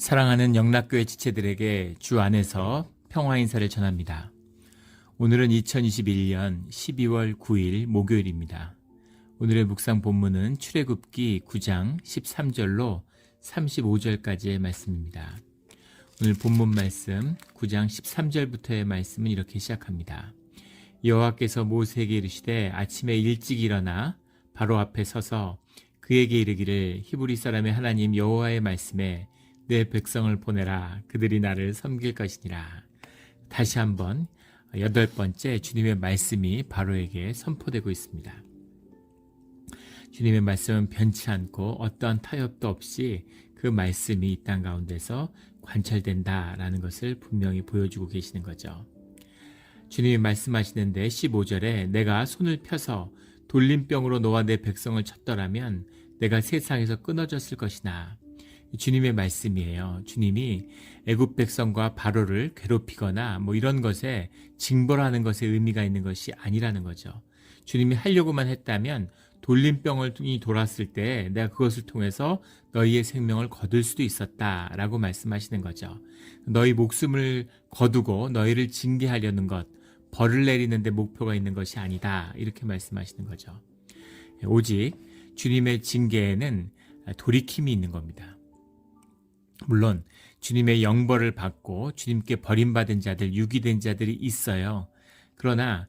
사랑하는 영락교회 지체들에게 주 안에서 평화 인사를 전합니다. 오늘은 2021년 12월 9일 목요일입니다. 오늘의 묵상 본문은 출애굽기 9장 13절로 35절까지의 말씀입니다. 오늘 본문 말씀 9장 13절부터의 말씀은 이렇게 시작합니다. 여호와께서 모세에게 이르시되 아침에 일찍 일어나 바로 앞에 서서 그에게 이르기를 히브리 사람의 하나님 여호와의 말씀에 내 백성을 보내라. 그들이 나를 섬길 것이니라. 다시 한번 8번째 주님의 말씀이 바로에게 선포되고 있습니다. 주님의 말씀은 변치 않고 어떠한 타협도 없이 그 말씀이 이 땅 가운데서 관철된다라는 것을 분명히 보여주고 계시는 거죠. 주님이 말씀하시는데 15절에 내가 손을 펴서 돌림병으로 너와 내 백성을 쳤더라면 내가 세상에서 끊어졌을 것이나 주님의 말씀이에요. 주님이 애굽 백성과 바로를 괴롭히거나 이런 것에 징벌하는 것에 의미가 있는 것이 아니라는 거죠. 주님이 하려고만 했다면 돌림병이 돌았을 때 내가 그것을 통해서 너희의 생명을 거둘 수도 있었다라고 말씀하시는 거죠. 너희 목숨을 거두고 너희를 징계하려는 것, 벌을 내리는 데 목표가 있는 것이 아니다. 이렇게 말씀하시는 거죠. 오직 주님의 징계에는 돌이킴이 있는 겁니다. 물론 주님의 영벌을 받고 주님께 버림받은 자들, 유기된 자들이 있어요. 그러나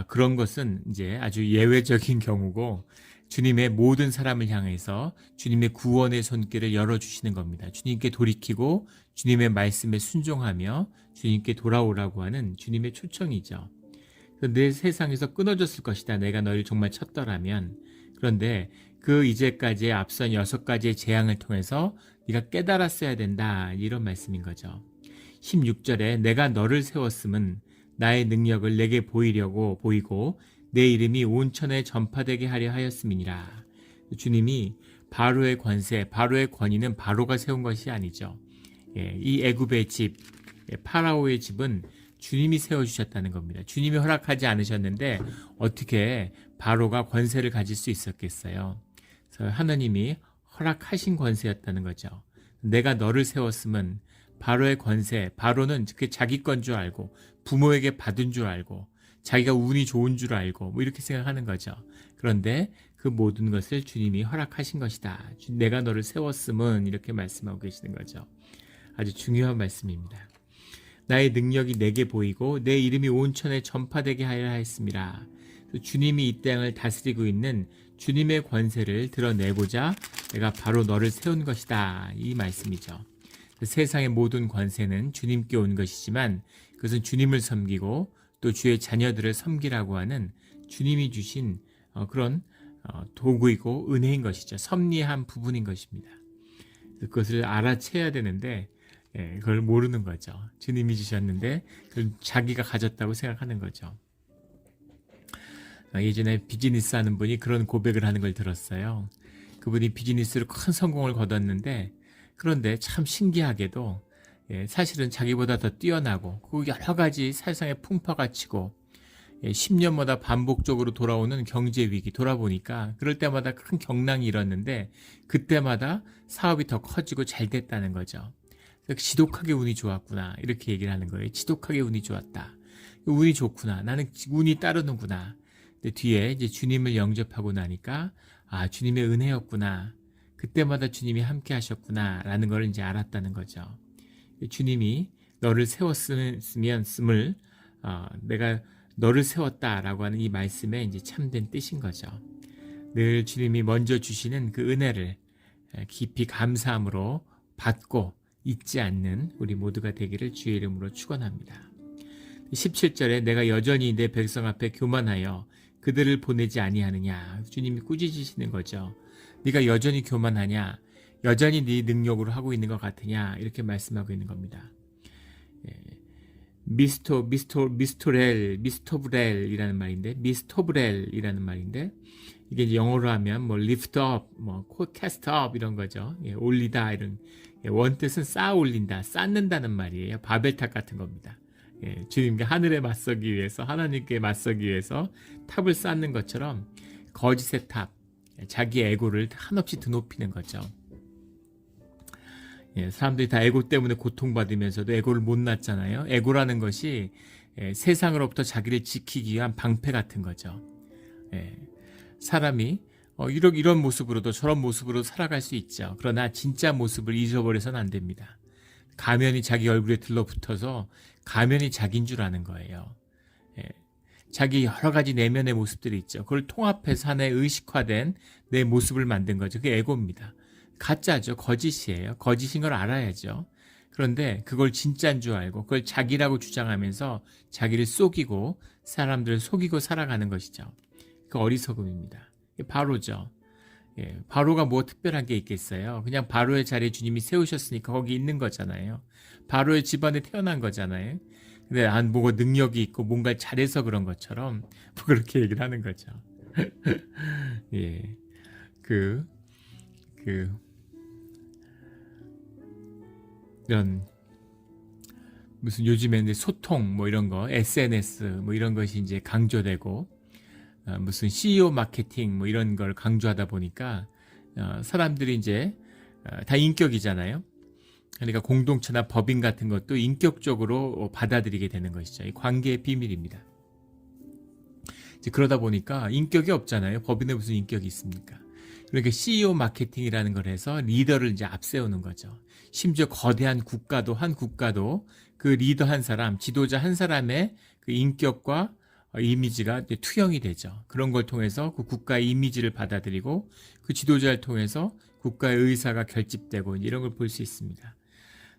그런 것은 이제 아주 예외적인 경우고 주님의 모든 사람을 향해서 주님의 구원의 손길을 열어주시는 겁니다. 주님께 돌이키고 주님의 말씀에 순종하며 주님께 돌아오라고 하는 주님의 초청이죠. 내 세상에서 끊어졌을 것이다. 내가 너희를 정말 쳤더라면. 그런데 그 이제까지의 앞선 6가지의 재앙을 통해서 네가 깨달았어야 된다. 이런 말씀인 거죠. 16절에 내가 너를 세웠음은 나의 능력을 내게 보이고 내 이름이 온천에 전파되게 하려 하였음이니라. 주님이 바로의 권세, 바로의 권위는 바로가 세운 것이 아니죠. 이 애굽의 집, 파라오의 집은 주님이 세워주셨다는 겁니다. 주님이 허락하지 않으셨는데 어떻게 바로가 권세를 가질 수 있었겠어요. 그래서 하나님이 허락하신 권세였다는 거죠. 내가 너를 세웠음은 바로의 권세, 바로는 그게 자기 건 줄 알고 부모에게 받은 줄 알고 자기가 운이 좋은 줄 알고 이렇게 생각하는 거죠. 그런데 그 모든 것을 주님이 허락하신 것이다. 내가 너를 세웠음은 이렇게 말씀하고 계시는 거죠. 아주 중요한 말씀입니다. 나의 능력이 내게 보이고 내 이름이 온천에 전파되게 하려 하였습니다. 주님이 이 땅을 다스리고 있는 주님의 권세를 드러내고자 내가 바로 너를 세운 것이다. 이 말씀이죠. 세상의 모든 권세는 주님께 온 것이지만 그것은 주님을 섬기고 또 주의 자녀들을 섬기라고 하는 주님이 주신 그런 도구이고 은혜인 것이죠. 섭리한 부분인 것입니다. 그것을 알아채야 되는데 그걸 모르는 거죠. 주님이 주셨는데 그걸 자기가 가졌다고 생각하는 거죠. 예전에 비즈니스 하는 분이 그런 고백을 하는 걸 들었어요. 그분이 비즈니스로 큰 성공을 거뒀는데 그런데 참 신기하게도 사실은 자기보다 더 뛰어나고 그 여러 가지 세상에 풍파가 치고 10년마다 반복적으로 돌아오는 경제 위기 돌아보니까 그럴 때마다 큰 경랑이 일었는데 그때마다 사업이 더 커지고 잘 됐다는 거죠. 지독하게 운이 좋았구나 이렇게 얘기를 하는 거예요. 지독하게 운이 좋았다. 운이 좋구나. 나는 운이 따르는구나. 근데 뒤에 이제 주님을 영접하고 나니까 주님의 은혜였구나. 그때마다 주님이 함께 하셨구나 라는 걸 이제 알았다는 거죠. 주님이 너를 세웠음을 내가 너를 세웠다라고 하는 이 말씀에 이제 참된 뜻인 거죠. 늘 주님이 먼저 주시는 그 은혜를 깊이 감사함으로 받고 잊지 않는 우리 모두가 되기를 주의 이름으로 축원합니다. 17절에 내가 여전히 내 백성 앞에 교만하여 그들을 보내지 아니하느냐. 주님이 꾸짖으시는 거죠. 네가 여전히 교만하냐? 여전히 네 능력으로 하고 있는 것 같으냐? 이렇게 말씀하고 있는 겁니다. 미스토브렐이라는 말인데 이게 이제 영어로 하면 lift up, cast up 이런 거죠. 올리다 이런 원뜻은 쌓아 올린다, 쌓는다는 말이에요. 바벨탑 같은 겁니다. 주님께 하늘에 맞서기 위해서 하나님께 맞서기 위해서 탑을 쌓는 것처럼 거짓의 탑, 자기 에고를 한없이 드높이는 거죠. 사람들이 다 에고 때문에 고통받으면서도 에고를 못 낳잖아요. 에고라는 것이 세상으로부터 자기를 지키기 위한 방패 같은 거죠. 사람이 이런 모습으로도 저런 모습으로 살아갈 수 있죠. 그러나 진짜 모습을 잊어버려서는 안 됩니다. 가면이 자기 얼굴에 들러붙어서 가면이 자기인 줄 아는 거예요. 자기 여러 가지 내면의 모습들이 있죠. 그걸 통합해서 하나의 의식화된 내 모습을 만든 거죠. 그게 에고입니다. 가짜죠. 거짓이에요. 거짓인 걸 알아야죠. 그런데 그걸 진짜인 줄 알고 그걸 자기라고 주장하면서 자기를 속이고 사람들을 속이고 살아가는 것이죠. 그 어리석음입니다. 바로죠. 바로가 뭐 특별한 게 있겠어요. 그냥 바로의 자리에 주님이 세우셨으니까 거기 있는 거잖아요. 바로의 집안에 태어난 거잖아요. 근데 뭐가 능력이 있고 뭔가 잘해서 그런 것처럼 뭐 그렇게 얘기를 하는 거죠. 예. 이런 무슨 요즘에는 소통 뭐 이런 거 SNS 뭐 이런 것이 이제 강조되고 무슨 CEO 마케팅 뭐 이런 걸 강조하다 보니까 사람들이 이제 다 인격이잖아요. 그러니까 공동체나 법인 같은 것도 인격적으로 받아들이게 되는 것이죠. 이 관계의 비밀입니다. 이제 그러다 보니까 인격이 없잖아요. 법인에 무슨 인격이 있습니까? 그러니까 CEO 마케팅이라는 걸 해서 리더를 이제 앞세우는 거죠. 심지어 거대한 국가도 한 국가도 그 리더 한 사람, 지도자 한 사람의 그 인격과 이미지가 이제 투영이 되죠. 그런 걸 통해서 그 국가의 이미지를 받아들이고 그 지도자를 통해서 국가의 의사가 결집되고 이런 걸 볼 수 있습니다.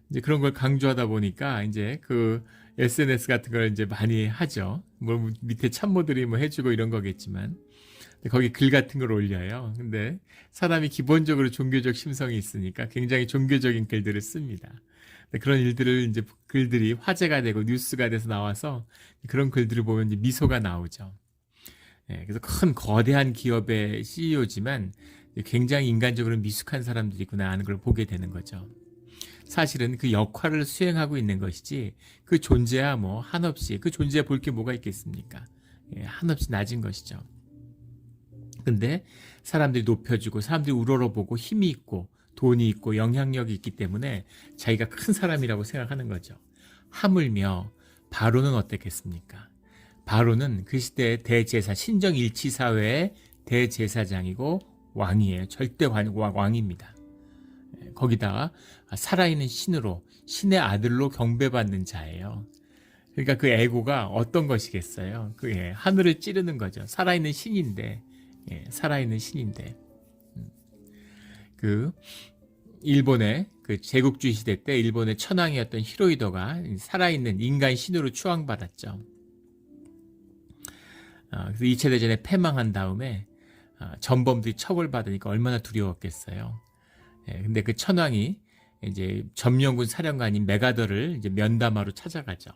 이제 그런 걸 강조하다 보니까 이제 그 SNS 같은 걸 이제 많이 하죠. 뭐 밑에 참모들이 뭐 해주고 이런 거겠지만 거기 글 같은 걸 올려요. 근데 사람이 기본적으로 종교적 심성이 있으니까 굉장히 종교적인 글들을 씁니다. 그런 일들을 이제 글들이 화제가 되고 뉴스가 돼서 나와서 그런 글들을 보면 이제 미소가 나오죠. 그래서 큰 거대한 기업의 CEO지만 굉장히 인간적으로 미숙한 사람들이구나 하는 걸 보게 되는 거죠. 사실은 그 역할을 수행하고 있는 것이지 그 존재야 뭐 한없이 그 존재에 볼 게 뭐가 있겠습니까? 한없이 낮은 것이죠. 근데 사람들이 높여주고 사람들이 우러러보고 힘이 있고 돈이 있고 영향력이 있기 때문에 자기가 큰 사람이라고 생각하는 거죠. 하물며 바로는 어땠겠습니까? 바로는 그 시대의 대제사, 신정일치사회의 대제사장이고 왕이에요. 절대 왕입니다. 거기다가 살아있는 신으로 신의 아들로 경배받는 자예요. 그러니까 그 에고가 어떤 것이겠어요? 하늘을 찌르는 거죠. 살아있는 신인데 살아있는 신인데 일본의 그 제국주의 시대 때 일본의 천황이었던 히로히도가 살아있는 인간 신으로 추앙받았죠. 그래서 2차 대전에 패망한 다음에 전범들이 처벌받으니까 얼마나 두려웠겠어요. 근데 그 천황이 이제 점령군 사령관인 메가더를 이제 면담하러 찾아가죠.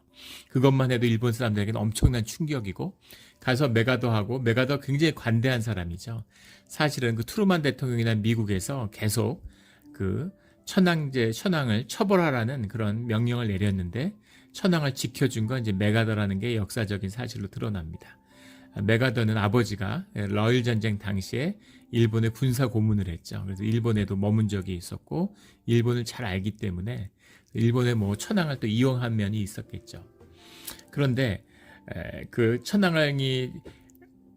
그것만 해도 일본 사람들에게는 엄청난 충격이고 가서 메가더 굉장히 관대한 사람이죠. 사실은 그 트루만 대통령이나 미국에서 계속 그 천황을 처벌하라는 그런 명령을 내렸는데 천황을 지켜준 건 이제 메가더라는 게 역사적인 사실로 드러납니다. 메가더는 아버지가 러일 전쟁 당시에 일본의 군사 고문을 했죠. 그래서 일본에도 머문 적이 있었고 일본을 잘 알기 때문에 일본의 뭐 천황을 또 이용한 면이 있었겠죠. 그런데 그 천황이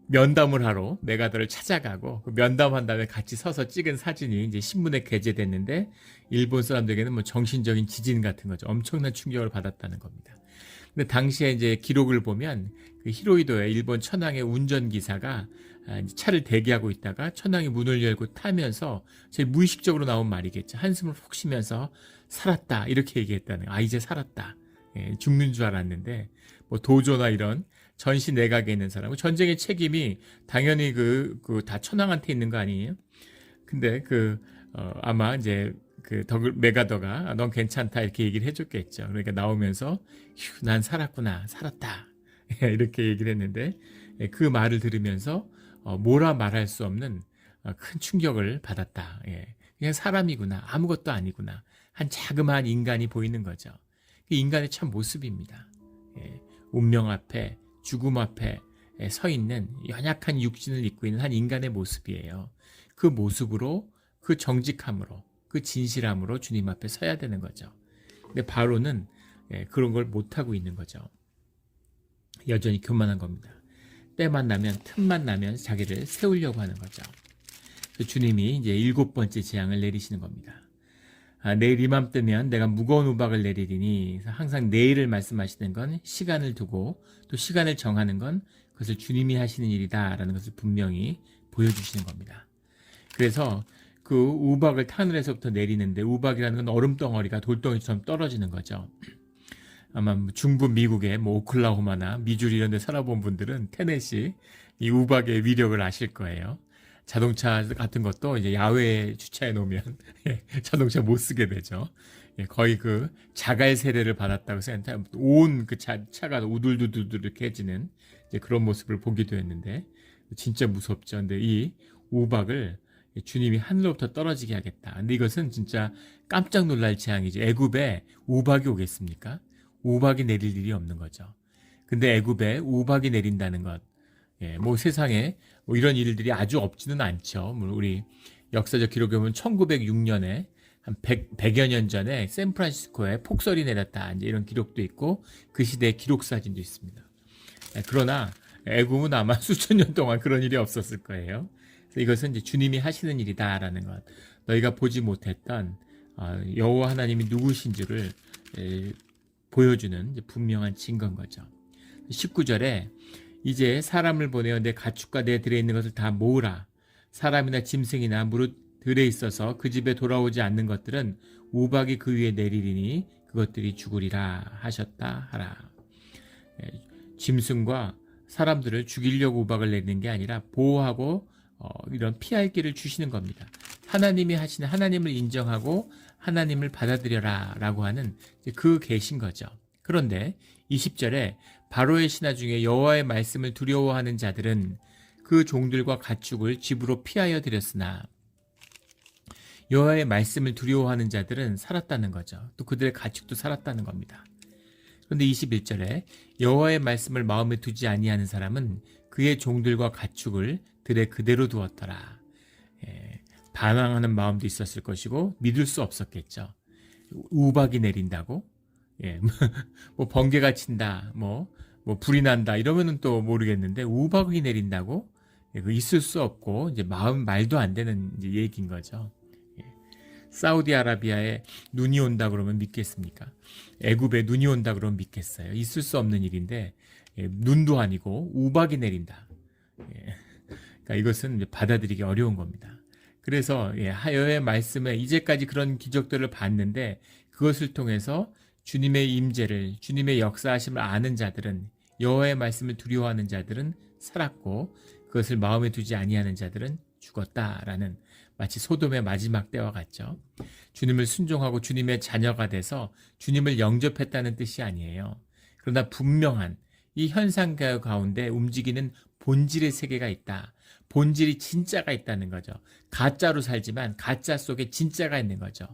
면담을 하러 메가더를 찾아가고 그 면담한 다음에 같이 서서 찍은 사진이 이제 신문에 게재됐는데 일본 사람들에게는 뭐 정신적인 지진 같은 거죠. 엄청난 충격을 받았다는 겁니다. 근데 당시에 이제 기록을 보면 그 히로히도의 일본 천황의 운전기사가 차를 대기하고 있다가 천황이 문을 열고 타면서 제일 무의식적으로 나온 말이겠죠. 한숨을 푹 쉬면서 살았다 이렇게 얘기했다는 거예요. 이제 살았다. 죽는 줄 알았는데 뭐 도조나 이런 전시 내각에 있는 사람 전쟁의 책임이 당연히 다 천황한테 있는 거 아니에요? 근데 아마 이제 메가더가 넌 괜찮다 이렇게 얘기를 해줬겠죠. 그러니까 나오면서 난 살았구나 살았다 이렇게 얘기를 했는데 그 말을 들으면서 뭐라 말할 수 없는 큰 충격을 받았다. 그냥 사람이구나 아무것도 아니구나 한 자그마한 인간이 보이는 거죠. 인간의 참 모습입니다. 운명 앞에 죽음 앞에 서 있는 연약한 육신을 입고 있는 한 인간의 모습이에요. 그 모습으로 그 정직함으로 그 진실함으로 주님 앞에 서야 되는 거죠. 근데 바로는 그런 걸 못하고 있는 거죠. 여전히 교만한 겁니다. 때만 나면, 틈만 나면 자기를 세우려고 하는 거죠. 주님이 이제 7번째 재앙을 내리시는 겁니다. 내일 이맘때면 내가 무거운 우박을 내리리니, 항상 내일을 말씀하시는 건 시간을 두고 또 시간을 정하는 건 그것을 주님이 하시는 일이다라는 것을 분명히 보여주시는 겁니다. 그래서 그 우박을 하늘에서부터 내리는데, 우박이라는 건 얼음덩어리가 돌덩이처럼 떨어지는 거죠. 아마 중부 미국의 오클라호마나 미주리 이런 데 살아본 분들은 테넷이 이 우박의 위력을 아실 거예요. 자동차 같은 것도 이제 야외에 주차해 놓으면 자동차 못 쓰게 되죠. 거의 그 자갈 세례를 받았다고 생각하면 온 그 차가 우둘두둘 이렇게 해지는 그런 모습을 보기도 했는데, 진짜 무섭죠. 근데 이 우박을 주님이 하늘로부터 떨어지게 하겠다. 근데 이것은 진짜 깜짝 놀랄 재앙이죠. 애굽에 우박이 오겠습니까? 우박이 내릴 일이 없는 거죠. 근데 애굽에 우박이 내린다는 것, 뭐 세상에 뭐 이런 일들이 아주 없지는 않죠. 우리 역사적 기록에 보면 1906년에 한 100여 년 전에 샌프란시스코에 폭설이 내렸다, 이제 이런 기록도 있고 그 시대의 기록 사진도 있습니다. 그러나 애굽은 아마 수천 년 동안 그런 일이 없었을 거예요. 그래서 이것은 이제 주님이 하시는 일이다라는 것, 너희가 보지 못했던 여호와 하나님이 누구신 줄을 보여주는 분명한 증거인 거죠. 19절에 이제 사람을 보내어 내 가축과 내 들에 있는 것을 다 모으라. 사람이나 짐승이나 무릇 들에 있어서 그 집에 돌아오지 않는 것들은 우박이 그 위에 내리리니 그것들이 죽으리라 하셨다 하라. 짐승과 사람들을 죽이려고 우박을 내리는 게 아니라 보호하고 이런 피할 길을 주시는 겁니다. 하나님이 하시는, 하나님을 인정하고 하나님을 받아들여라 라고 하는 그 계신 거죠. 그런데 20절에 바로의 신하 중에 여호와의 말씀을 두려워하는 자들은 그 종들과 가축을 집으로 피하여 들였으나, 여호와의 말씀을 두려워하는 자들은 살았다는 거죠. 또 그들의 가축도 살았다는 겁니다. 그런데 21절에 여호와의 말씀을 마음에 두지 아니하는 사람은 그의 종들과 가축을 들에 그대로 두었더라. 반항하는 마음도 있었을 것이고 믿을 수 없었겠죠. 우박이 내린다고? 뭐 번개가 친다, 뭐 불이 난다 이러면은 또 모르겠는데 우박이 내린다고? 그 있을 수 없고 이제 말도 안 되는 이제 얘기인 거죠. 사우디아라비아에 눈이 온다 그러면 믿겠습니까? 애굽에 눈이 온다 그러면 믿겠어요? 있을 수 없는 일인데 눈도 아니고 우박이 내린다. 그러니까 이것은 이제 받아들이기 어려운 겁니다. 그래서 여호와의 말씀에 이제까지 그런 기적들을 봤는데 그것을 통해서 주님의 임재를, 주님의 역사하심을 아는 자들은, 여호와의 말씀을 두려워하는 자들은 살았고 그것을 마음에 두지 아니하는 자들은 죽었다라는, 마치 소돔의 마지막 때와 같죠. 주님을 순종하고 주님의 자녀가 돼서 주님을 영접했다는 뜻이 아니에요. 그러나 분명한 이 현상 가운데 움직이는 본질의 세계가 있다. 본질이 진짜가 있다는 거죠. 가짜로 살지만 가짜 속에 진짜가 있는 거죠.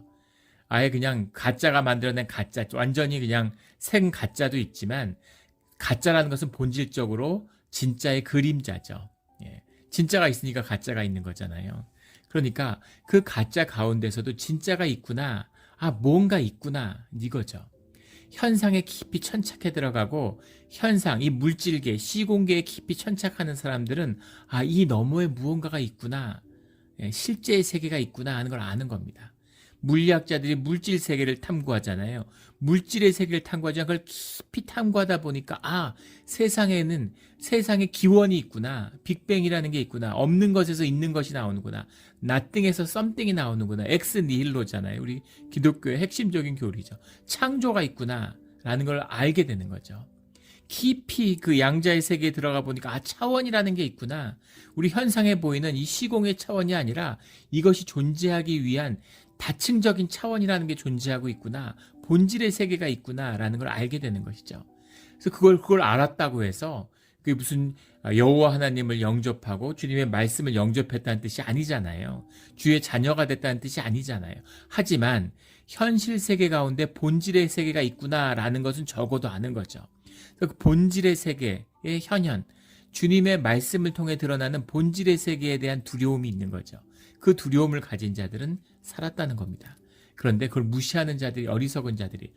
아예 그냥 가짜가 만들어낸 가짜, 완전히 그냥 생 가짜도 있지만 가짜라는 것은 본질적으로 진짜의 그림자죠. 진짜가 있으니까 가짜가 있는 거잖아요. 그러니까 그 가짜 가운데서도 진짜가 있구나, 뭔가 있구나, 이거죠. 현상에 깊이 천착해 들어가고 현상, 이 물질계, 시공계에 깊이 천착하는 사람들은 이 너머에 무언가가 있구나, 실제의 세계가 있구나 하는 걸 아는 겁니다. 물리학자들이 물질 세계를 탐구하잖아요. 물질의 세계를 탐구하지 않고 그걸 깊이 탐구하다 보니까 세상에는 세상의 기원이 있구나, 빅뱅이라는 게 있구나, 없는 것에서 있는 것이 나오는구나, nothing에서 something이 나오는구나, 엑스 니힐로잖아요. 우리 기독교의 핵심적인 교리죠. 창조가 있구나 라는 걸 알게 되는 거죠. 깊이 그 양자의 세계에 들어가 보니까 차원이라는 게 있구나. 우리 현상에 보이는 이 시공의 차원이 아니라 이것이 존재하기 위한 다층적인 차원이라는 게 존재하고 있구나. 본질의 세계가 있구나라는 걸 알게 되는 것이죠. 그래서 그걸 알았다고 해서 그게 무슨 여호와 하나님을 영접하고 주님의 말씀을 영접했다는 뜻이 아니잖아요. 주의 자녀가 됐다는 뜻이 아니잖아요. 하지만 현실 세계 가운데 본질의 세계가 있구나라는 것은 적어도 아는 거죠. 그 본질의 세계의 현현, 주님의 말씀을 통해 드러나는 본질의 세계에 대한 두려움이 있는 거죠. 그 두려움을 가진 자들은 살았다는 겁니다. 그런데 그걸 무시하는 자들이, 어리석은 자들이,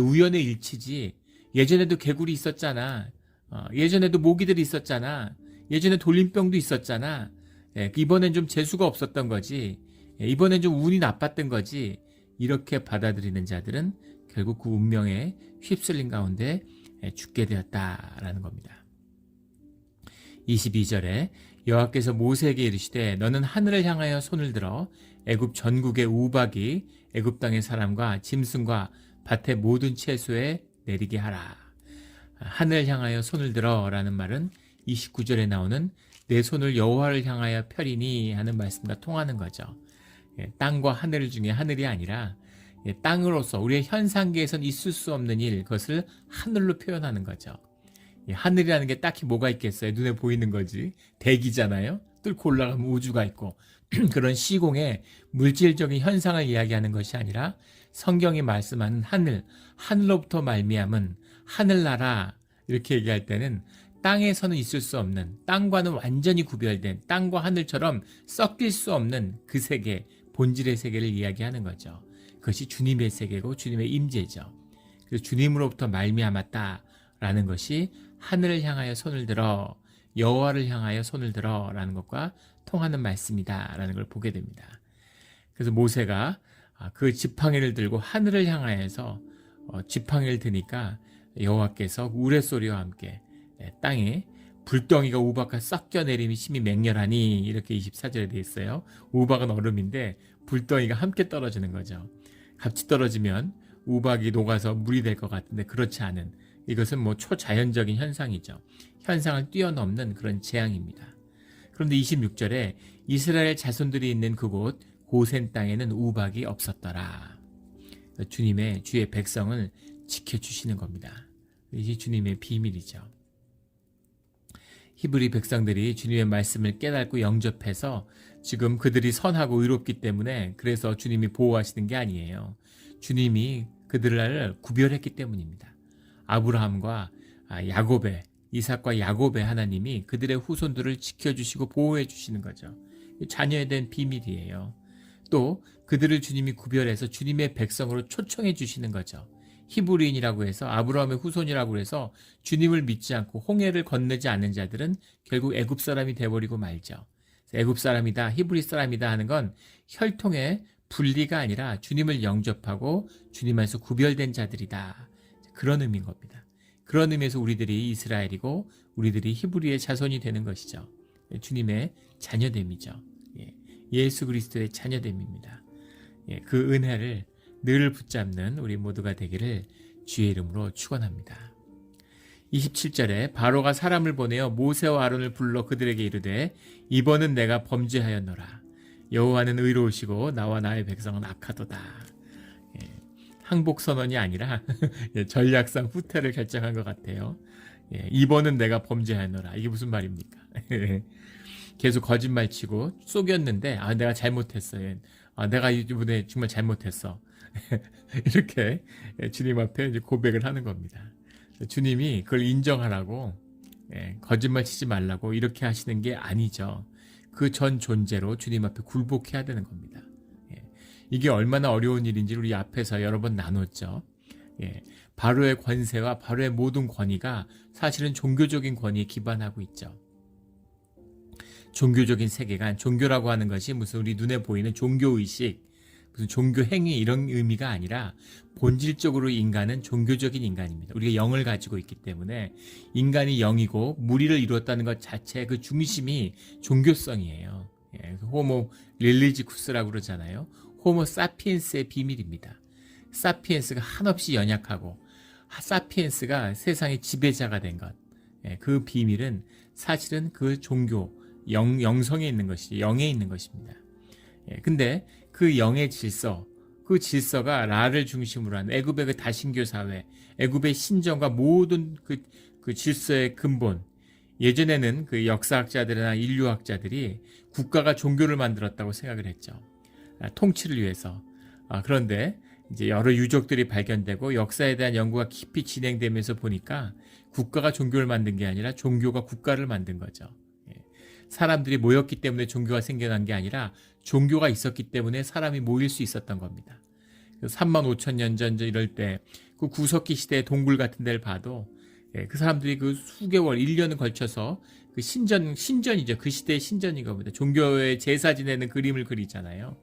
우연의 일치지, 예전에도 개구리 있었잖아, 예전에도 모기들이 있었잖아, 예전에 돌림병도 있었잖아, 이번엔 좀 재수가 없었던 거지, 이번엔 좀 운이 나빴던 거지, 이렇게 받아들이는 자들은 결국 그 운명에 휩쓸린 가운데 죽게 되었다라는 겁니다. 22절에 여호와께서 모세에게 이르시되 너는 하늘을 향하여 손을 들어 애굽 전국의 우박이 애굽 땅의 사람과 짐승과 밭의 모든 채소에 내리게 하라. 하늘을 향하여 손을 들어라는 말은 29절에 나오는 내 손을 여호와를 향하여 펴리니 하는 말씀과 통하는 거죠. 땅과 하늘 중에 하늘이 아니라 땅으로서 우리의 현상계에선 있을 수 없는 일, 그것을 하늘로 표현하는 거죠. 하늘이라는 게 딱히 뭐가 있겠어요? 눈에 보이는 거지. 대기잖아요. 뚫고 올라가면 우주가 있고 그런 시공의 물질적인 현상을 이야기하는 것이 아니라 성경이 말씀하는 하늘로부터 말미암은 하늘나라, 이렇게 얘기할 때는 땅에서는 있을 수 없는, 땅과는 완전히 구별된, 땅과 하늘처럼 섞일 수 없는 그 세계, 본질의 세계를 이야기하는 거죠. 그것이 주님의 세계고 주님의 임재죠. 그래서 주님으로부터 말미암았다라는 것이 하늘을 향하여 손을 들어, 여호와를 향하여 손을 들어 라는 것과 통하는 말씀이다라는 걸 보게 됩니다. 그래서 모세가 그 지팡이를 들고 하늘을 향하여서 지팡이를 드니까 여호와께서 우레소리와 함께 땅에 불덩이가 우박과 섞여 내림이 심히 맹렬하니, 이렇게 24절에 되어 있어요. 우박은 얼음인데 불덩이가 함께 떨어지는 거죠. 같이 떨어지면 우박이 녹아서 물이 될 것 같은데 그렇지 않은, 이것은 초자연적인 현상이죠. 현상을 뛰어넘는 그런 재앙입니다. 그런데 26절에 이스라엘 자손들이 있는 그곳 고센 땅에는 우박이 없었더라. 주의 백성을 지켜주시는 겁니다. 이게 주님의 비밀이죠. 히브리 백성들이 주님의 말씀을 깨닫고 영접해서 지금 그들이 선하고 의롭기 때문에, 그래서 주님이 보호하시는 게 아니에요. 주님이 그들을 구별했기 때문입니다. 아브라함과 야곱의, 이삭과 야곱의 하나님이 그들의 후손들을 지켜주시고 보호해 주시는 거죠. 자녀에 대한 비밀이에요. 또 그들을 주님이 구별해서 주님의 백성으로 초청해 주시는 거죠. 히브리인이라고 해서, 아브라함의 후손이라고 해서 주님을 믿지 않고 홍해를 건너지 않는 자들은 결국 애굽 사람이 돼버리고 말죠. 애굽 사람이다, 히브리 사람이다 하는 건 혈통의 분리가 아니라 주님을 영접하고 주님 안에서 구별된 자들이다, 그런 의미인 겁니다. 그런 의미에서 우리들이 이스라엘이고 우리들이 히브리의 자손이 되는 것이죠. 주님의 자녀됨이죠. 예수 그리스도의 자녀됨입니다. 그 은혜를 늘 붙잡는 우리 모두가 되기를 주의 이름으로 축원합니다. 27절에 바로가 사람을 보내어 모세와 아론을 불러 그들에게 이르되 이번은 내가 범죄하였노라. 여호와는 의로우시고 나와 나의 백성은 악하도다. 항복선언이 아니라 전략상 후퇴를 결정한 것 같아요. 이번은 내가 범죄하였노라. 이게 무슨 말입니까? 계속 거짓말치고 속였는데 내가 잘못했어요. 내가 이번에 정말 잘못했어. 이렇게 주님 앞에 이제 고백을 하는 겁니다. 주님이 그걸 인정하라고, 거짓말 치지 말라고 이렇게 하시는 게 아니죠. 그 전 존재로 주님 앞에 굴복해야 되는 겁니다. 이게 얼마나 어려운 일인지 우리 앞에서 여러 번 나눴죠. 바로의 권세와 바로의 모든 권위가 사실은 종교적인 권위에 기반하고 있죠. 종교적인 세계관, 종교라고 하는 것이 무슨 우리 눈에 보이는 종교의식, 무슨 종교 행위 이런 의미가 아니라 본질적으로 인간은 종교적인 인간입니다. 우리가 영을 가지고 있기 때문에 인간이 영이고 무리를 이루었다는 것 자체, 그 중심이 종교성이에요. 호모 릴리지쿠스라고 그러잖아요. 호모 사피엔스의 비밀입니다. 사피엔스가 한없이 연약하고 사피엔스가 세상의 지배자가 된 것, 그 비밀은 사실은 그 종교, 영성에 있는 것이, 영에 있는 것입니다. 근데 그 영의 질서, 그 질서가 라를 중심으로 한 애굽의 그 다신교 사회, 애굽의 신정과 모든 그 질서의 근본, 예전에는 그 역사학자들이나 인류학자들이 국가가 종교를 만들었다고 생각을 했죠. 통치를 위해서. 그런데 이제 여러 유적들이 발견되고 역사에 대한 연구가 깊이 진행되면서 보니까 국가가 종교를 만든 게 아니라 종교가 국가를 만든 거죠. 사람들이 모였기 때문에 종교가 생겨난 게 아니라 종교가 있었기 때문에 사람이 모일 수 있었던 겁니다. 3만 5천 년 전 이럴 때 그 구석기 시대의 동굴 같은 데를 봐도 그 사람들이 그 수개월, 1년을 걸쳐서 그 신전이죠. 그 시대의 신전인 겁니다. 종교의 제사 지내는 그림을 그리잖아요.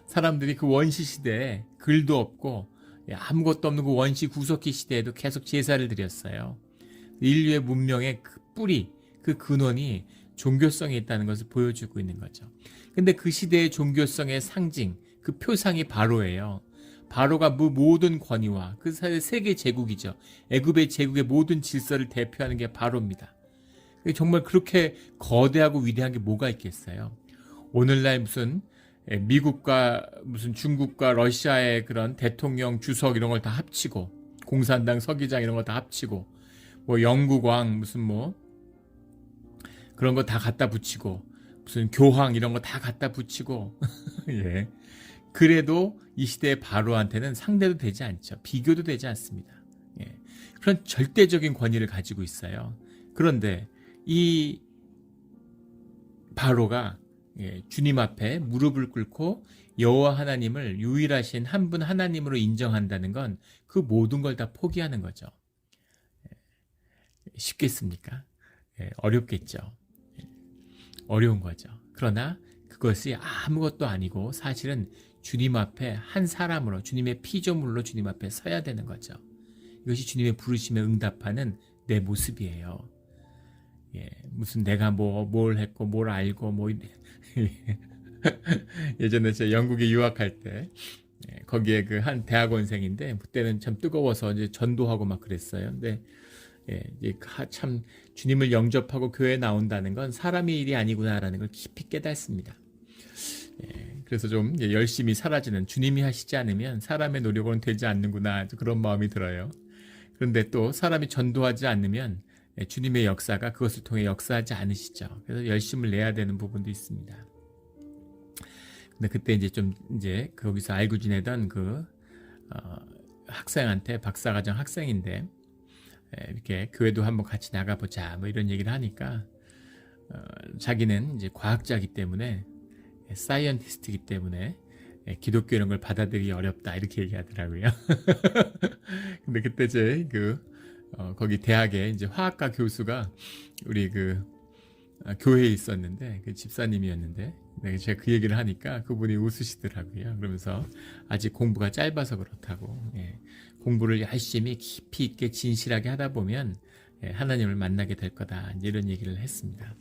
사람들이 그 원시 시대에 글도 없고 아무것도 없는 그 원시 구석기 시대에도 계속 제사를 드렸어요. 인류의 문명의 그 뿌리, 그 근원이 종교성에 있다는 것을 보여주고 있는 거죠. 근데 그 시대의 종교성의 상징, 그 표상이 바로예요. 바로가 모든 권위와 그 세계 제국이죠. 애굽의 제국의 모든 질서를 대표하는 게 바로입니다. 정말 그렇게 거대하고 위대한 게 뭐가 있겠어요? 오늘날 무슨 미국과 무슨 중국과 러시아의 그런 대통령, 주석 이런 걸 다 합치고 공산당 서기장 이런 거 다 합치고 뭐 영국왕 무슨 뭐 그런 거 다 갖다 붙이고 무슨 교황 이런 거 다 갖다 붙이고 예. 그래도 이 시대의 바로한테는 상대도 되지 않죠. 비교도 되지 않습니다. 예. 그런 절대적인 권위를 가지고 있어요. 그런데 이 바로가 주님 앞에 무릎을 꿇고 여호와 하나님을 유일하신 한 분 하나님으로 인정한다는 건 그 모든 걸 다 포기하는 거죠. 쉽겠습니까? 어렵겠죠. 어려운 거죠. 그러나 그것이 아무것도 아니고 사실은 주님 앞에 한 사람으로 주님의 피조물로 주님 앞에 서야 되는 거죠. 이것이 주님의 부르심에 응답하는 내 모습이에요. 무슨 내가 뭘 했고 뭘 알고 뭐 예전에 제가 영국에 유학할 때 거기에 그 한 대학원생인데 그때는 참 뜨거워서 이제 전도하고 막 그랬어요. 근데 참 주님을 영접하고 교회에 나온다는 건 사람의 일이 아니구나라는 걸 깊이 깨닫습니다. 그래서 좀 열심히 사라지는 주님이 하시지 않으면 사람의 노력으로는 되지 않는구나 그런 마음이 들어요. 그런데 또 사람이 전도하지 않으면 주님의 역사가 그것을 통해 역사하지 않으시죠. 그래서 열심을 내야 되는 부분도 있습니다. 근데 그때 이제 거기서 알고 지내던 그 학생한테 박사과정 학생인데 이렇게 교회도 한번 같이 나가보자 뭐 이런 얘기를 하니까 자기는 이제 과학자이기 때문에 사이언티스트이기 때문에 기독교 이런 걸 받아들이기 어렵다 이렇게 얘기하더라고요. 근데 그때 제 거기 대학에 이제 화학과 교수가 우리 교회에 있었는데 그 집사님이었는데 제가 그 얘기를 하니까 그분이 웃으시더라고요. 그러면서 아직 공부가 짧아서 그렇다고 공부를 열심히 깊이 있게 진실하게 하다 보면 하나님을 만나게 될 거다 이런 얘기를 했습니다.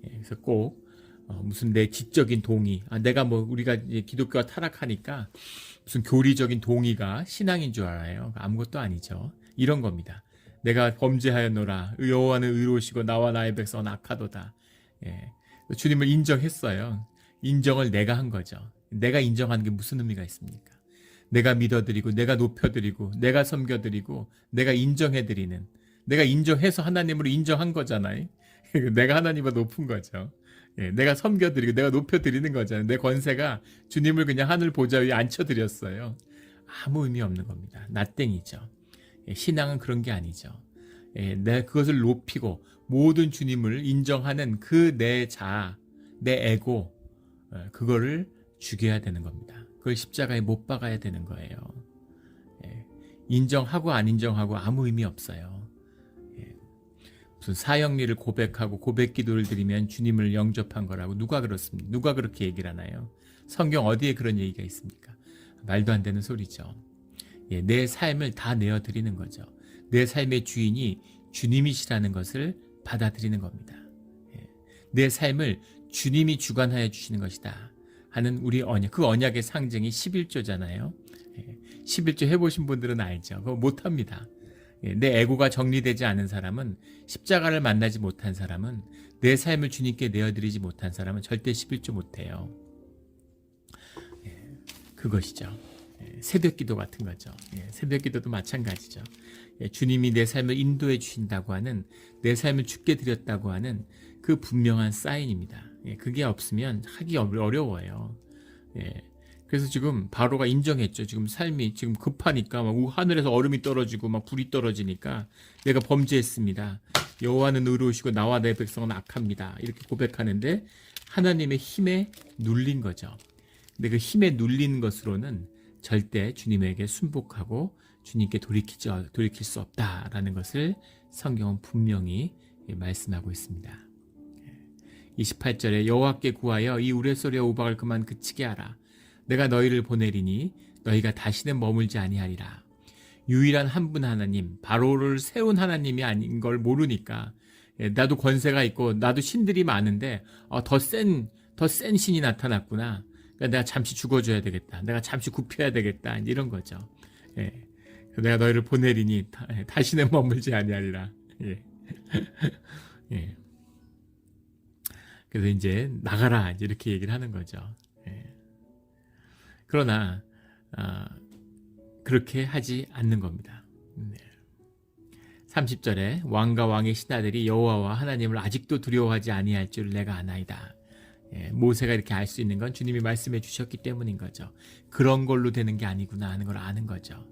그래서 꼭 무슨 내 지적인 동의, 내가 우리가 기독교가 타락하니까 무슨 교리적인 동의가 신앙인 줄 알아요. 아무것도 아니죠. 이런 겁니다. 내가 범죄하였노라. 여호와는 의로우시고 나와 나의 백성은 악하도다. 주님을 인정했어요. 인정을 내가 한 거죠. 내가 인정하는 게 무슨 의미가 있습니까? 내가 믿어드리고 내가 높여드리고 내가 섬겨드리고 내가 인정해드리는, 내가 인정해서 하나님으로 인정한 거잖아요. 내가 나님보다 높은 거죠. 내가 섬겨드리고 내가 높여드리는 거잖아요. 내 권세가 주님을 그냥 하늘 보좌 위에 앉혀드렸어요. 아무 의미 없는 겁니다. 나땡이죠. 신앙은 그런 게 아니죠. 내가 그것을 높이고 모든 주님을 인정하는 그 내 자아, 내 에고, 그거를 죽여야 되는 겁니다. 그걸 십자가에 못 박아야 되는 거예요. 인정하고 안 인정하고 아무 의미 없어요. 무슨 사형리를 고백하고 고백 기도를 드리면 주님을 영접한 거라고 누가 그렇습니까? 누가 그렇게 얘기를 하나요? 성경 어디에 그런 얘기가 있습니까? 말도 안 되는 소리죠. 내 삶을 다 내어드리는 거죠. 내 삶의 주인이 주님이시라는 것을 받아들이는 겁니다. 내 삶을 주님이 주관하여 주시는 것이다 하는 우리 언약, 그 언약의 상징이 11조잖아요. 11조 해보신 분들은 알죠. 그거 못합니다. 내 에고가 정리되지 않은 사람은, 십자가를 만나지 못한 사람은, 내 삶을 주님께 내어드리지 못한 사람은 절대 11조 못해요. 그것이죠. 새벽기도 같은 거죠. 새벽기도도 마찬가지죠. 주님이 내 삶을 인도해 주신다고 하는, 내 삶을 주께 드렸다고 하는 그 분명한 사인입니다. 그게 없으면 하기 어려워요. 그래서 지금 바로가 인정했죠. 지금 삶이 지금 급하니까 막 하늘에서 얼음이 떨어지고 막 불이 떨어지니까 내가 범죄했습니다. 여호와는 의로우시고 나와 내 백성은 악합니다. 이렇게 고백하는데 하나님의 힘에 눌린 거죠. 근데 그 힘에 눌린 것으로는 절대 주님에게 순복하고 주님께 돌이킬 수 없다라는 것을 성경은 분명히 말씀하고 있습니다. 28절에 여호와께 구하여 이 우레소리와 우박을 그만 그치게 하라. 내가 너희를 보내리니 너희가 다시는 머물지 아니하리라. 유일한 한 분 하나님, 바로를 세운 하나님이 아닌 걸 모르니까 나도 권세가 있고 나도 신들이 많은데 더 센 신이 나타났구나. 그러니까 내가 잠시 죽어줘야 되겠다. 내가 잠시 굽혀야 되겠다. 이런 거죠. 예. 내가 너희를 보내리니 다시는 머물지 아니하리라. 예. 예. 그래서 이제 나가라 이렇게 얘기를 하는 거죠. 예. 그러나 그렇게 하지 않는 겁니다. 30절에 왕과 왕의 신하들이 여호와와 하나님을 아직도 두려워하지 아니할 줄 내가 아나이다. 모세가 이렇게 알 수 있는 건 주님이 말씀해 주셨기 때문인 거죠. 그런 걸로 되는 게 아니구나 하는 걸 아는 거죠.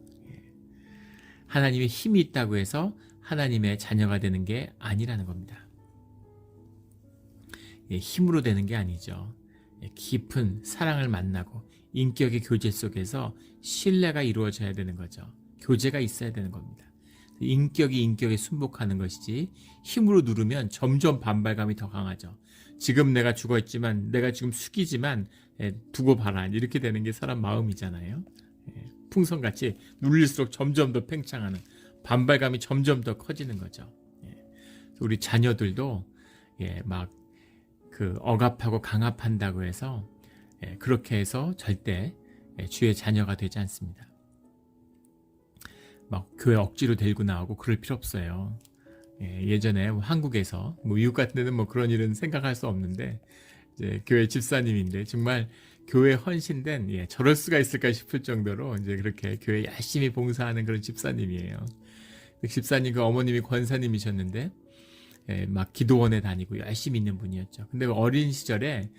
하나님의 힘이 있다고 해서 하나님의 자녀가 되는 게 아니라는 겁니다. 힘으로 되는 게 아니죠. 깊은 사랑을 만나고 인격의 교제 속에서 신뢰가 이루어져야 되는 거죠. 교제가 있어야 되는 겁니다. 인격이 인격에 순복하는 것이지 힘으로 누르면 점점 반발감이 더 강하죠. 지금 내가 죽어있지만 내가 지금 숙이지만 두고 봐라 이렇게 되는 게 사람 마음이잖아요. 풍선같이 눌릴수록 점점 더 팽창하는 반발감이 점점 더 커지는 거죠. 우리 자녀들도 막 그 억압하고 강압한다고 해서 그렇게 해서 절대 주의 자녀가 되지 않습니다. 막 교회 억지로 데리고 나오고 그럴 필요 없어요. 예전에 한국에서 미국 같은 데는 그런 일은 생각할 수 없는데 이제 교회 집사님인데 정말 교회 헌신된 저럴 수가 있을까 싶을 정도로 이제 그렇게 교회 열심히 봉사하는 그런 집사님이에요. 그 집사님 그 어머님이 권사님이셨는데 막 기도원에 다니고 열심히 있는 분이었죠. 근데 어린 시절에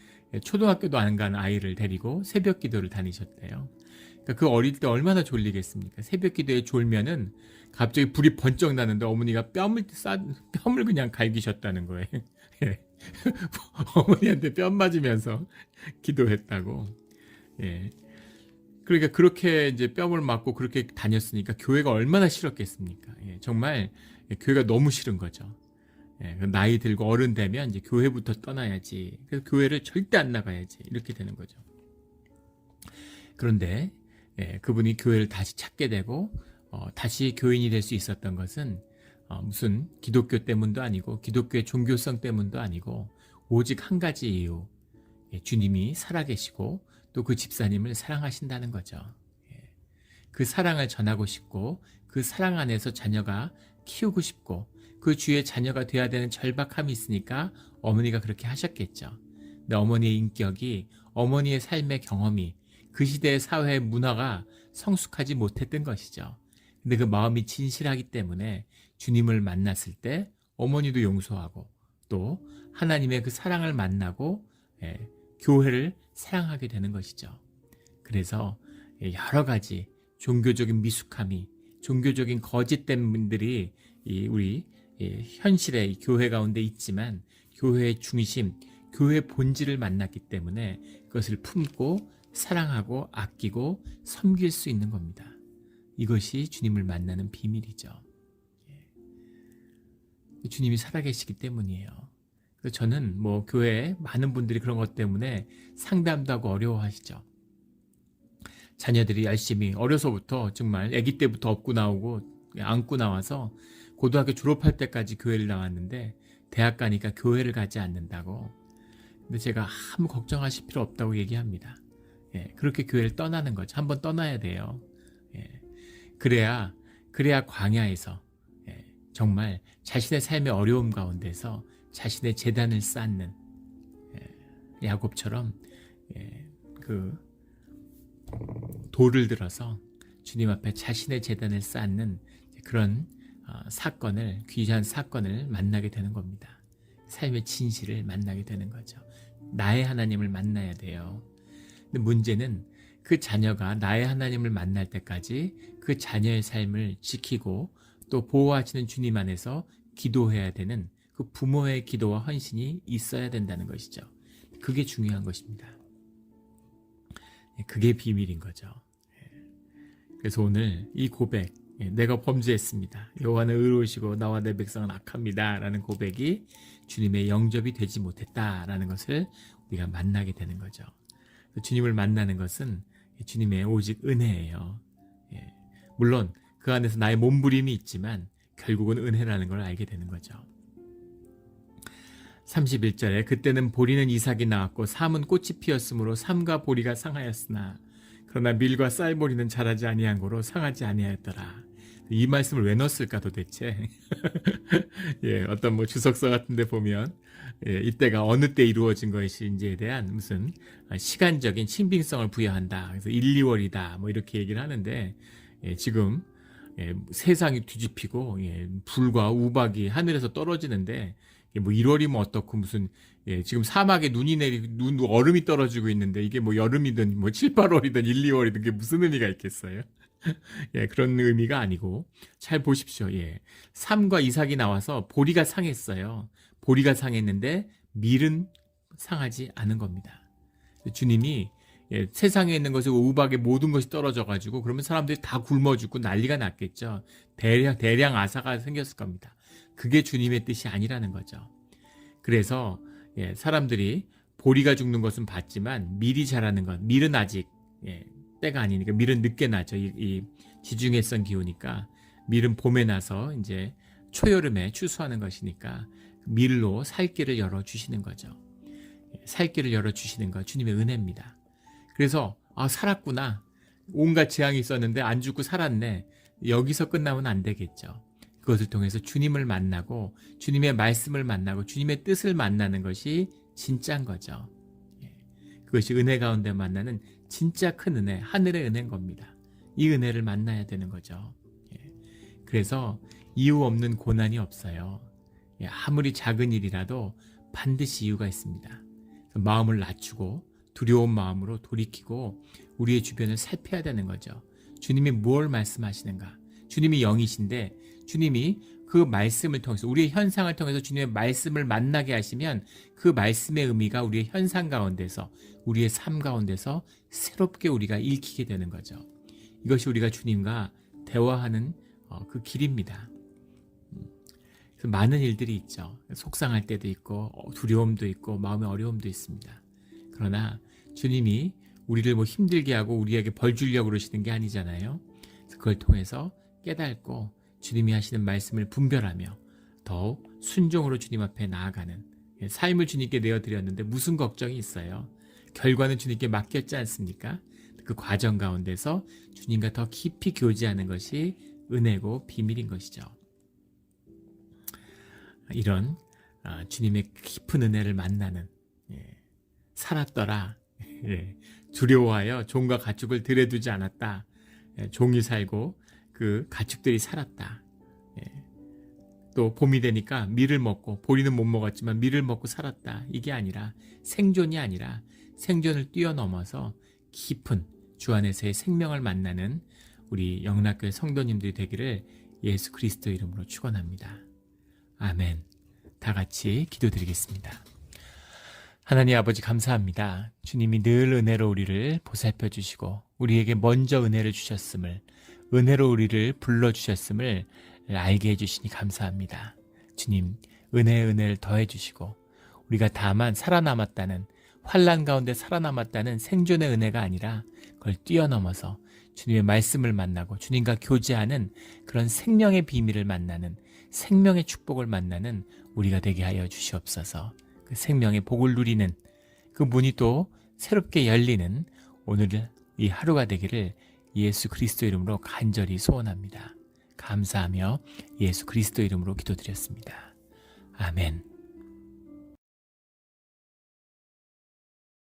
초등학교도 안 간 아이를 데리고 새벽 기도를 다니셨대요. 그러니까 그 어릴 때 얼마나 졸리겠습니까? 새벽 기도에 졸면은 갑자기 불이 번쩍 나는데 어머니가 뺨을 그냥 갈기셨다는 거예요. 어머니한테 뺨 맞으면서 기도했다고. 그러니까 그렇게 이제 뺨을 맞고 그렇게 다녔으니까 교회가 얼마나 싫었겠습니까? 정말 교회가 너무 싫은 거죠. 나이 들고 어른 되면 이제 교회부터 떠나야지. 그래서 교회를 절대 안 나가야지. 이렇게 되는 거죠. 그런데 그분이 교회를 다시 찾게 되고 다시 교인이 될 수 있었던 것은 무슨 기독교 때문도 아니고 기독교의 종교성 때문도 아니고 오직 한 가지 이유. 주님이 살아계시고 또 그 집사님을 사랑하신다는 거죠. 그 사랑을 전하고 싶고 그 사랑 안에서 자녀가 키우고 싶고 그 주의 자녀가 돼야 되는 절박함이 있으니까 어머니가 그렇게 하셨겠죠. 근데 어머니의 인격이 어머니의 삶의 경험이 그 시대의 사회의 문화가 성숙하지 못했던 것이죠. 근데 그 마음이 진실하기 때문에 주님을 만났을 때 어머니도 용서하고 또 하나님의 그 사랑을 만나고 교회를 사랑하게 되는 것이죠. 그래서 여러 가지 종교적인 미숙함이 종교적인 거짓된 분들이 우리 현실의 교회 가운데 있지만 교회의 중심, 교회의 본질을 만났기 때문에 그것을 품고 사랑하고 아끼고 섬길 수 있는 겁니다. 이것이 주님을 만나는 비밀이죠. 주님이 살아계시기 때문이에요. 그래서 저는 교회에 많은 분들이 그런 것 때문에 상담도 하고 어려워하시죠. 자녀들이 열심히 어려서부터 정말 아기 때부터 업고 나오고 안고 나와서 고등학교 졸업할 때까지 교회를 나왔는데 대학 가니까 교회를 가지 않는다고. 근데 제가 아무 걱정하실 필요 없다고 얘기합니다. 그렇게 교회를 떠나는 거죠. 한번 떠나야 돼요. 그래야 광야에서 정말 자신의 삶의 어려움 가운데서 자신의 제단을 쌓는 야곱처럼 그 돌을 들어서 주님 앞에 자신의 제단을 쌓는 그런 귀한 사건을 만나게 되는 겁니다. 삶의 진실을 만나게 되는 거죠. 나의 하나님을 만나야 돼요. 근데 문제는 그 자녀가 나의 하나님을 만날 때까지 그 자녀의 삶을 지키고 또 보호하시는 주님 안에서 기도해야 되는 그 부모의 기도와 헌신이 있어야 된다는 것이죠. 그게 중요한 것입니다. 그게 비밀인 거죠. 그래서 오늘 이 고백, 내가 범죄했습니다. 여호와는 의로우시고 나와 내 백성은 악합니다. 라는 고백이 주님의 영접이 되지 못했다라는 것을 우리가 만나게 되는 거죠. 주님을 만나는 것은 주님의 오직 은혜예요. 물론 그 안에서 나의 몸부림이 있지만 결국은 은혜라는 걸 알게 되는 거죠. 31절에 그때는 보리는 이삭이 나왔고 삼은 꽃이 피었으므로 삼과 보리가 상하였으나 그러나 밀과 쌀보리는 자라지 아니한 고로 상하지 아니하였더라. 이 말씀을 왜 넣었을까 도대체? 어떤 뭐 주석서 같은 데 보면 이때가 어느 때 이루어진 것인지에 대한 무슨 시간적인 신빙성을 부여한다. 그래서 1, 2월이다. 뭐 이렇게 얘기를 하는데 지금 세상이 뒤집히고 불과 우박이 하늘에서 떨어지는데 뭐 1월이면 어떻고 무슨 지금 사막에 눈이 내리고 얼음이 떨어지고 있는데 이게 뭐 여름이든 뭐 7, 8월이든 1, 2월이든 그게 무슨 의미가 있겠어요? 그런 의미가 아니고 잘 보십시오. 삼과 이삭이 나와서 보리가 상했어요. 보리가 상했는데 밀은 상하지 않은 겁니다. 주님이 세상에 있는 것이 우박에 모든 것이 떨어져가지고 그러면 사람들이 다 굶어 죽고 난리가 났겠죠. 대량 아사가 생겼을 겁니다. 그게 주님의 뜻이 아니라는 거죠. 그래서 사람들이 보리가 죽는 것은 봤지만 밀이 자라는 것, 밀은 아직 때가 아니니까 밀은 늦게 나죠. 이 지중해성 기후니까 밀은 봄에 나서 이제 초여름에 추수하는 것이니까 밀로 살 길을 열어 주시는 거죠. 살 길을 열어 주시는 것 주님의 은혜입니다. 그래서 살았구나. 온갖 재앙이 있었는데 안 죽고 살았네. 여기서 끝나면 안 되겠죠. 그것을 통해서 주님을 만나고 주님의 말씀을 만나고 주님의 뜻을 만나는 것이 진짜인 거죠. 그것이 은혜 가운데 만나는 진짜 큰 은혜, 하늘의 은혜인 겁니다. 이 은혜를 만나야 되는 거죠. 그래서 이유 없는 고난이 없어요. 아무리 작은 일이라도 반드시 이유가 있습니다. 마음을 낮추고 두려운 마음으로 돌이키고 우리의 주변을 살펴야 되는 거죠. 주님이 무엇을 말씀하시는가? 주님이 영이신데 주님이 그 말씀을 통해서 우리의 현상을 통해서 주님의 말씀을 만나게 하시면 그 말씀의 의미가 우리의 현상 가운데서 우리의 삶 가운데서 새롭게 우리가 읽히게 되는 거죠. 이것이 우리가 주님과 대화하는 그 길입니다. 그래서 많은 일들이 있죠. 속상할 때도 있고 두려움도 있고 마음의 어려움도 있습니다. 그러나 주님이 우리를 뭐 힘들게 하고 우리에게 벌 주려고 그러시는 게 아니잖아요. 그걸 통해서 깨닫고 주님이 하시는 말씀을 분별하며 더욱 순종으로 주님 앞에 나아가는 삶을 주님께 내어드렸는데 무슨 걱정이 있어요? 결과는 주님께 맡겼지 않습니까? 그 과정 가운데서 주님과 더 깊이 교제하는 것이 은혜고 비밀인 것이죠. 이런 주님의 깊은 은혜를 만나는 살았더라. 두려워하여 종과 가축을 들여두지 않았다. 종이 살고 그 가축들이 살았다. 또 봄이 되니까 밀을 먹고 보리는 못 먹었지만 밀을 먹고 살았다. 이게 아니라 생존이 아니라 생존을 뛰어넘어서 깊은 주 안에서의 생명을 만나는 우리 영락교회 성도님들이 되기를 예수 그리스도 이름으로 축원합니다. 아멘. 다 같이 기도드리겠습니다. 하나님 아버지 감사합니다. 주님이 늘 은혜로 우리를 보살펴 주시고 우리에게 먼저 은혜를 주셨음을 은혜로 우리를 불러주셨음을 알게 해주시니 감사합니다. 주님 은혜에 은혜를 더해 주시고 우리가 다만 살아남았다는 환난 가운데 살아남았다는 생존의 은혜가 아니라 그걸 뛰어넘어서 주님의 말씀을 만나고 주님과 교제하는 그런 생명의 비밀을 만나는 생명의 축복을 만나는 우리가 되게 하여 주시옵소서. 그 생명의 복을 누리는 그 문이 또 새롭게 열리는 오늘 이 하루가 되기를 예수 그리스도 이름으로 간절히 소원합니다. 감사하며 예수 그리스도 이름으로 기도드렸습니다. 아멘.